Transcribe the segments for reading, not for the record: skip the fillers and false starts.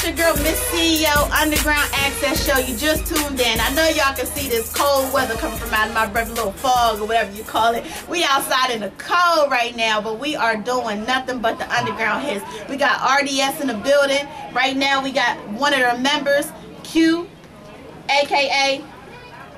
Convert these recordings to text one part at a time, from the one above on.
your girl, Miss CEO, Underground Access Show. You just tuned in. I know y'all can see this cold weather coming from out of my breath, a little fog or whatever you call it. We outside in the cold right now, but we are doing nothing but the Underground hits. We got RDS in the building. Right now, we got one of their members, Q, a.k.a.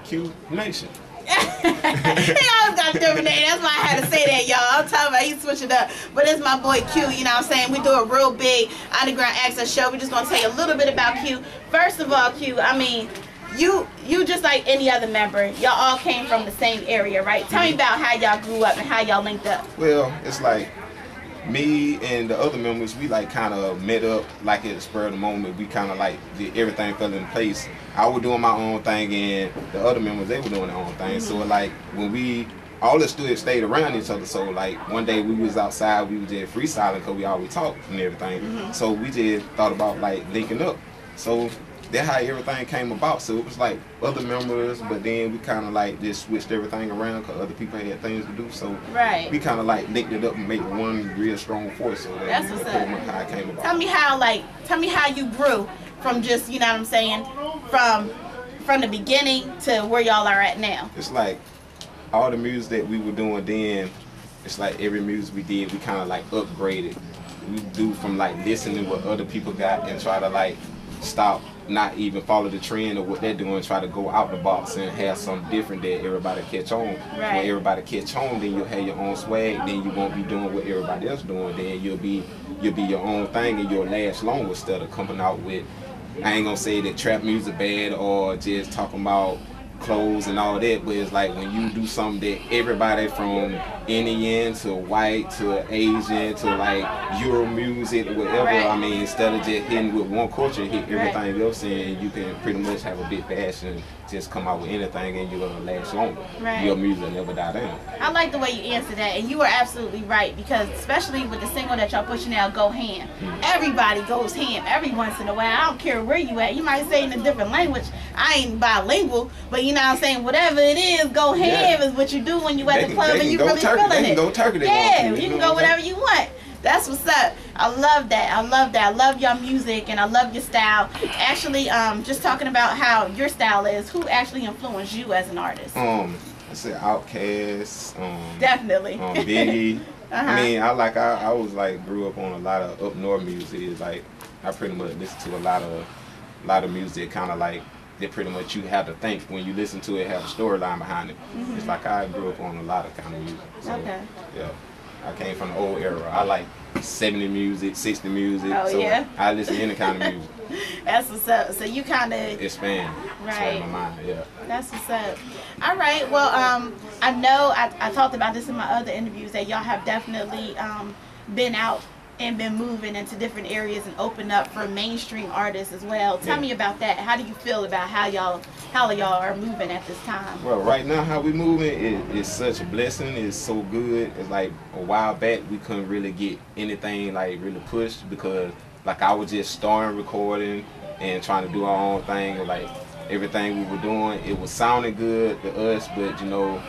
Q Nation. He always got a different name. That's why I had to say that, y'all. I'm talking about he switched it up. But it's my boy Q, you know what I'm saying? We do a real big Underground Access show. We're just going to tell you a little bit about Q. First of all, Q, I mean, you just like any other member. Y'all all came from the same area, right? Tell me about how y'all grew up and how y'all linked up. Well, it's like me and the other members, we like kind of met up like at the spur of the moment. We kind of like did everything fell in place. I was doing my own thing and the other members, they were doing their own thing. So like when we all us stayed around each other, so like one day we was outside, we was just freestyling because we always talked and everything. So we just thought about like linking up. So that's how everything came about. So it was like other members, but then we kind of like just switched everything around because other people had things to do. So we kind of like linked it up and made one real strong force. So that's pretty much how it came about. Tell me how you grew from just, you know what I'm saying, from the beginning to where y'all are at now. It's like all the music that we were doing then, it's like every music we did, we kind of like upgraded. We do from like listening what other people got and try to like stop, not even follow the trend of what they're doing, try to go out the box and have something different that everybody catch on. When everybody catch on, then you'll have your own swag, then you won't be doing what everybody else doing, then you'll be your own thing and you'll last longer instead of coming out with, I ain't gonna say that trap music bad or just talking about clothes and all that, but it's like when you do something that everybody from Indian to white to Asian to like Euro music or whatever, I mean, instead of just hitting with one culture, hit everything else, and you can pretty much have a big passion, just come out with anything and you're gonna last longer. Your music will never die down. I like the way you answer that, and you are absolutely right, because especially with the single that y'all pushing out, Go Ham, everybody goes ham every once in a while. I don't care where you at. You might say in a different language. I ain't bilingual, but you know what I'm saying, whatever it is, go ham is what you do when you at the club and you really feeling it. They can go turkey. Yeah, you can go whatever you want. That's what's up. I love that. I love that. I love your music and I love your style. Actually, just talking about how your style is, who actually influenced you as an artist? I said Outkast. Definitely. Biggie. I mean, I was like grew up on a lot of up north music. It's like I pretty much listen to a lot of music, kind of like that pretty much you have to think when you listen to it, have a storyline behind it. It's like I grew up on a lot of kind of music. So, yeah. I came from the old era. I like 70 music, 60 music. Oh, so yeah? I listen to any kind of music. That's what's up. So you kind of expand my mind. Yeah. That's what's up. All right. Well, I know I talked about this in my other interviews that y'all have definitely been out and been moving into different areas and opened up for mainstream artists as well. Tell me about that. How do you feel about how y'all are moving at this time? Well, right now how we moving is such a blessing. It's so good. It's like a while back we couldn't really get anything like really pushed because like I was just starting recording and trying to do our own thing, and like everything we were doing, it was sounding good to us, but you know,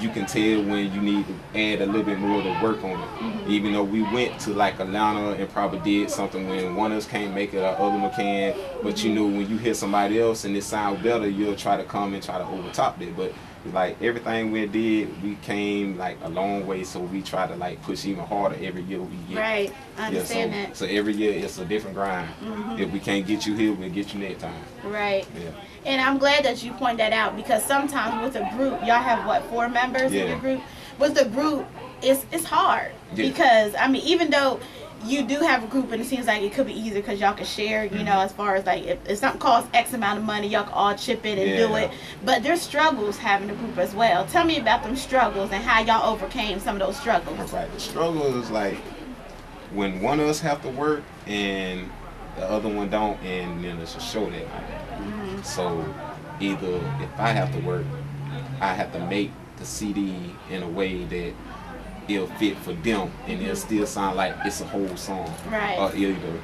you can tell when you need to add a little bit more to work on it. Even though we went to like Atlanta and probably did something when one of us can't make it, our other one can, but you know, when you hear somebody else and it sounds better, you'll try to come and try to overtop it. But like everything we did, we came like a long way, so we try to like push even harder every year we get. Right, I understand that. So every year it's a different grind. If we can't get you here, we'll get you next time. Right. Yeah. And I'm glad that you point that out, because sometimes with a group, y'all have what, 4 members in your group? With the group, it's hard because I mean, even though you do have a group and it seems like it could be easier because y'all can share, you know, as far as like if something costs X amount of money, y'all can all chip in and do it. But there's struggles having a group as well. Tell me about them struggles and how y'all overcame some of those struggles. Right. The struggle is like when one of us have to work and the other one don't, and then it's a show that night. So either if I have to work, I have to make the CD in a way that it'll fit for them and it'll still sound like it's a whole song. Right. Or either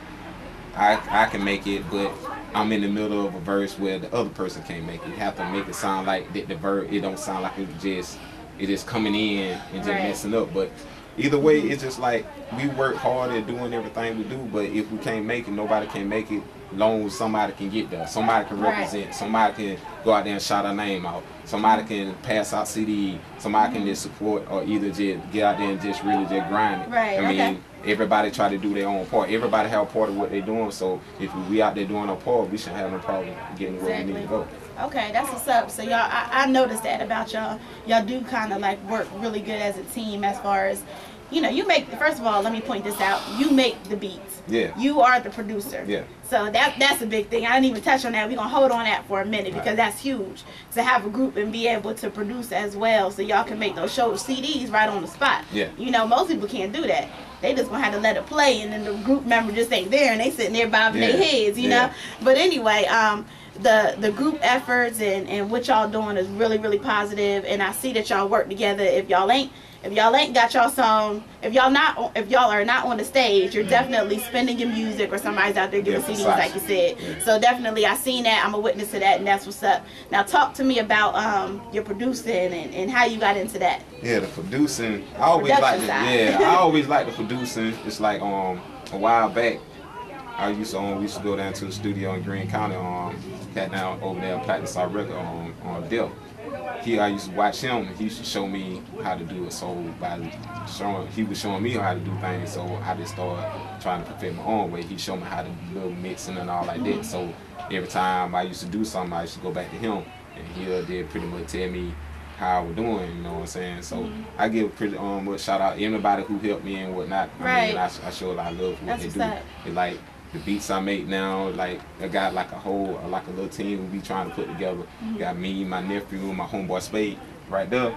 I can make it, but I'm in the middle of a verse where the other person can't make it. You have to make it sound like the verse, it don't sound like it just coming in and just messing up. But either way, it's just like we work hard at doing everything we do, but if we can't make it, nobody can make it, long as somebody can get there, somebody can represent, somebody can go out there and shout our name out, somebody can pass out CD, somebody can just support, or either just get out there and just really just grind it. Right. I mean, everybody try to do their own part. Everybody have a part of what they're doing. So if we out there doing our part, we shouldn't have no problem getting where we need to go. Okay, that's what's up. So y'all, I noticed that about y'all. Y'all do kind of like work really good as a team as far as, you know, you make, first of all, let me point this out. You make the beats. Yeah. You are the producer. Yeah. So that's a big thing. I didn't even touch on that. We're going to hold on that for a minute because that's huge. To have a group and be able to produce as well so y'all can make those shows, CDs right on the spot. Yeah. You know, most people can't do that. They just going to have to let it play and then the group member just ain't there and they sitting there bobbing their heads, you know. But anyway, the group efforts and what y'all doing is really, really positive, and I see that y'all work together. If y'all ain't got y'all song, if y'all are not on the stage, you're definitely spinning your music or somebody's out there giving CDs like you said. So definitely I seen that, I'm a witness to that, and that's what's up. Now talk to me about your producing and how you got into that. Yeah, the producing, I always like I always like the producing. It's like a while back we used to go down to the studio in Greene County, cat down over there in Platinum South Record on Dell. I used to watch him. He used to show me how to do it. So he was showing me how to do things. So I just started trying to perfect my own way. He showed me how to do little mixing and all like that. So every time I used to do something, I used to go back to him, and he did pretty much tell me how I was doing. You know what I'm saying? So I give pretty much shout out to everybody who helped me and whatnot. I mean, I show a lot of love for what they do. It's like the beats I make now, like I got like a little team we be trying to put together. Got me, my nephew, my homeboy Spade right there.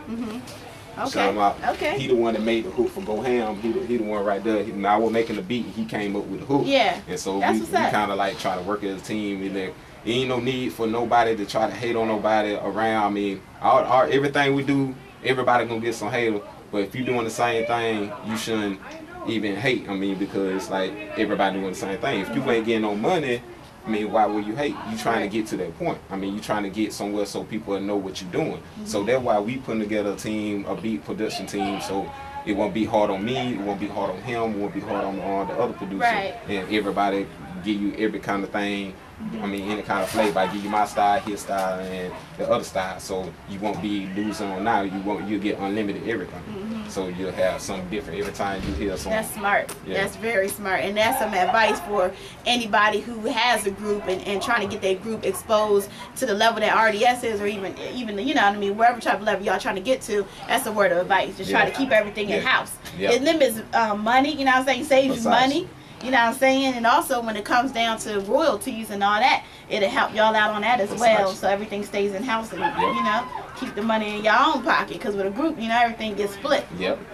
Okay. He the one that made the hook for Go Ham. He the one right there. When I was making the beat, he came up with the hook. Yeah. And so we kind of like try to work as a team. And there ain't no need for nobody to try to hate on nobody around. I mean, everything we do, everybody gonna get some hater. But if you doing the same thing, you shouldn't even hate. I mean, because like everybody doing the same thing. If you ain't getting no money, I mean, why would you hate? You trying to get to that point. I mean, you trying to get somewhere so people know what you're doing. So that's why we putting together a team, a beat production team, so it won't be hard on me, it won't be hard on him, it won't be hard on the other producer. And everybody give you every kind of thing. I mean, any kind of flavor. I give you my style, his style, and the other style. So you won't be losing on now. You get unlimited everything. So you'll have something different every time you hear something. That's smart. Yeah. That's very smart. And that's some advice for anybody who has a group and trying to get their group exposed to the level that RDS is, or even you know what I mean, wherever type of level y'all trying to get to. That's a word of advice. Just try to keep everything in house. It limits money. You know what I'm saying? Saves you money. You know what I'm saying? And also when it comes down to royalties and all that, it'll help y'all out on that as well. So everything stays in house and you know, keep the money in your own pocket. Because with a group, you know, everything gets split.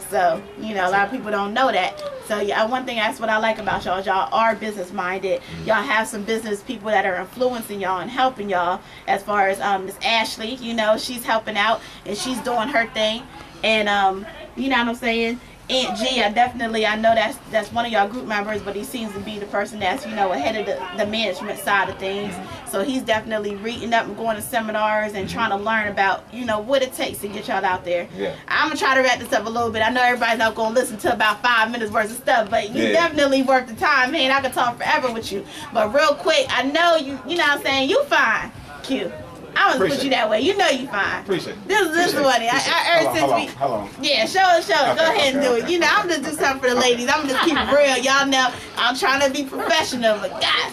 So, you know, a lot of people don't know that. So yeah, one thing, that's what I like about y'all. Y'all are business minded. Y'all have some business people that are influencing y'all and helping y'all. As far as Miss Ashley, you know, she's helping out and she's doing her thing. And you know what I'm saying? Aunt G, I know that's one of y'all group members, but he seems to be the person that's, you know, ahead of the management side of things. So he's definitely reading up and going to seminars and trying to learn about, you know, what it takes to get y'all out there. I'm going to try to wrap this up a little bit. I know everybody's not going to listen to about 5 minutes worth of stuff, but you definitely worth the time. Man, I could talk forever with you. But real quick, I know you know what I'm saying, you fine. Q. I was put you that way. You know you fine. Appreciate it. This is what hold on. Yeah, show it. Okay, go ahead and do it. You know, I'm gonna do something for the ladies. I'm gonna just keep it real. Y'all know I'm trying to be professional, but God.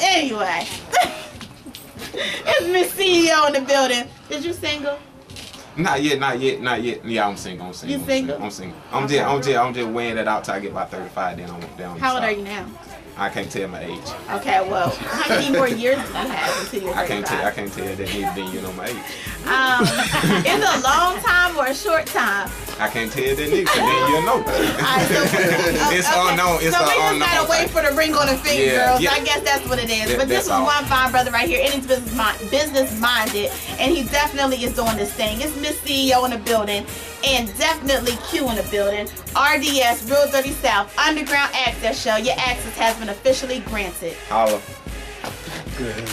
Anyway. It's Miss CEO in the building. Is you single? Not yet. Yeah, I'm single. You single? I'm single. I'm just weighing that out till I get about 35. Then I'm down. How old are you now? I can't tell my age. Okay, well, how many more years do you have until you're 35? I can't tell that then you know my age. Is it a long time or a short time? I can't tell that neither, then you'll know. It's unknown. So we just gotta wait for the ring on the finger, girls. I guess that's what it is. But this is one fine brother right here, and he's business minded, and he definitely is doing this thing. It's Miss CEO in the building, and definitely Q in the building. RDS, Real Dirty South, Underground Access Show. Your access has been officially granted. Holla. Good.